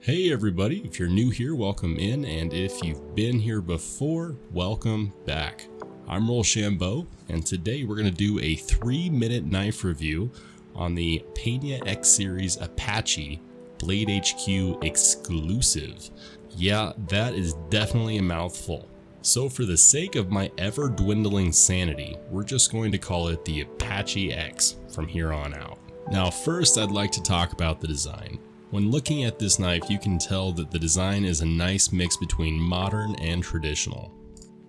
Hey everybody, if you're new here, welcome in, and if you've been here before, welcome back. I'm Rollshambo, and today we're going to do a 3-minute knife review on the Pena X Series Apache Blade HQ Exclusive. Yeah, that is definitely a mouthful. So for the sake of my ever-dwindling sanity, we're just going to call it the Apache X from here on out. Now first, I'd like to talk about the design. When looking at this knife, you can tell that the design is a nice mix between modern and traditional.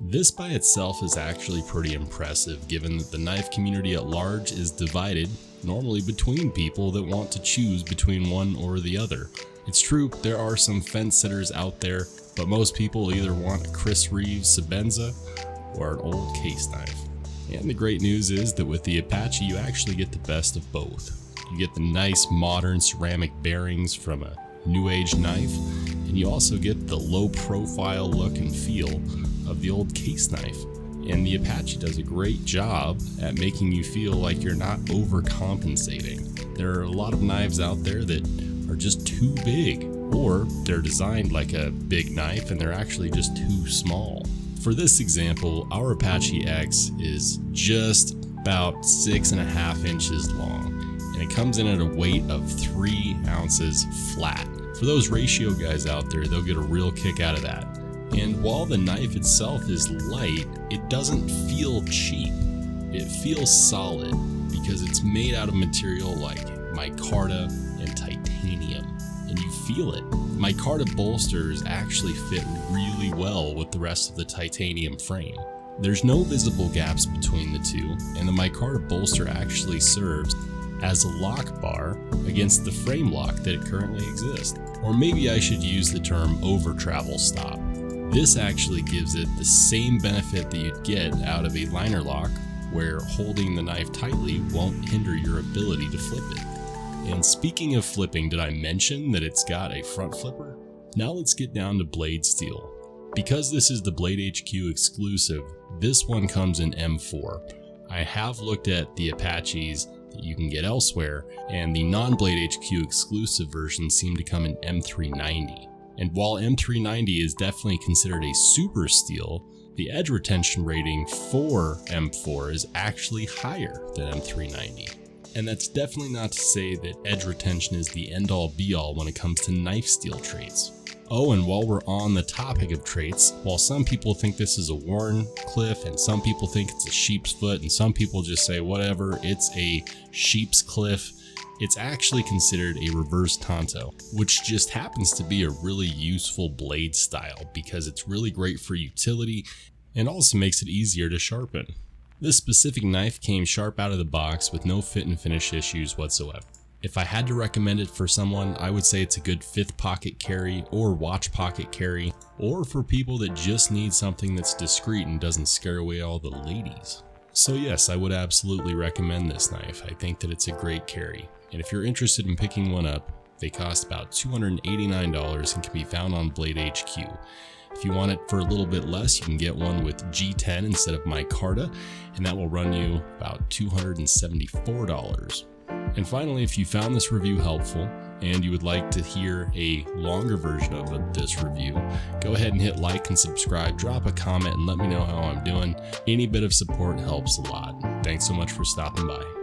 This by itself is actually pretty impressive, given that the knife community at large is divided normally between people that want to choose between one or the other. It's true, there are some fence sitters out there, but most people either want a Chris Reeves Sebenza or an old case knife. And the great news is that with the Apache, you actually get the best of both. You get the nice modern ceramic bearings from a new age knife, and you also get the low profile look and feel of the old case knife. And the Apache does a great job at making you feel like you're not overcompensating. There are a lot of knives out there that are just too big, or they're designed like a big knife and they're actually just too small. For this example, our Apache X is just about 6.5 inches long. And it comes in at a weight of 3 ounces flat. For those ratio guys out there, they'll get a real kick out of that. And while the knife itself is light, it doesn't feel cheap. It feels solid because it's made out of material like micarta and titanium, and you feel it. Micarta bolsters actually fit really well with the rest of the titanium frame. There's no visible gaps between the two, and the micarta bolster actually serves as a lock bar against the frame lock that it currently exists. Or maybe I should use the term over travel stop. This actually gives it the same benefit that you'd get out of a liner lock, where holding the knife tightly won't hinder your ability to flip it. And speaking of flipping, did I mention that it's got a front flipper? Now let's get down to blade steel. Because this is the Blade HQ exclusive, this one comes in M4. I have looked at the Apaches that you can get elsewhere, and the non-Blade HQ exclusive versions seem to come in M390. And while M390 is definitely considered a super steel, the edge retention rating for M4 is actually higher than M390. And that's definitely not to say that edge retention is the end-all be-all when it comes to knife steel traits. Oh, and while we're on the topic of traits, while some people think this is a worn cliff and some people think it's a sheep's foot and some people just say whatever, it's a sheep's cliff, it's actually considered a reverse tanto, which just happens to be a really useful blade style because it's really great for utility and also makes it easier to sharpen. This specific knife came sharp out of the box with no fit and finish issues whatsoever. If I had to recommend it for someone, I would say it's a good 5th pocket carry or watch pocket carry, or for people that just need something that's discreet and doesn't scare away all the ladies. So yes, I would absolutely recommend this knife. I think that it's a great carry. And if you're interested in picking one up, they cost about $289 and can be found on Blade HQ. If you want it for a little bit less, you can get one with G10 instead of micarta, and that will run you about $274. And finally, if you found this review helpful and you would like to hear a longer version of this review, go ahead and hit like and subscribe, drop a comment, and let me know how I'm doing. Any bit of support helps a lot. Thanks so much for stopping by.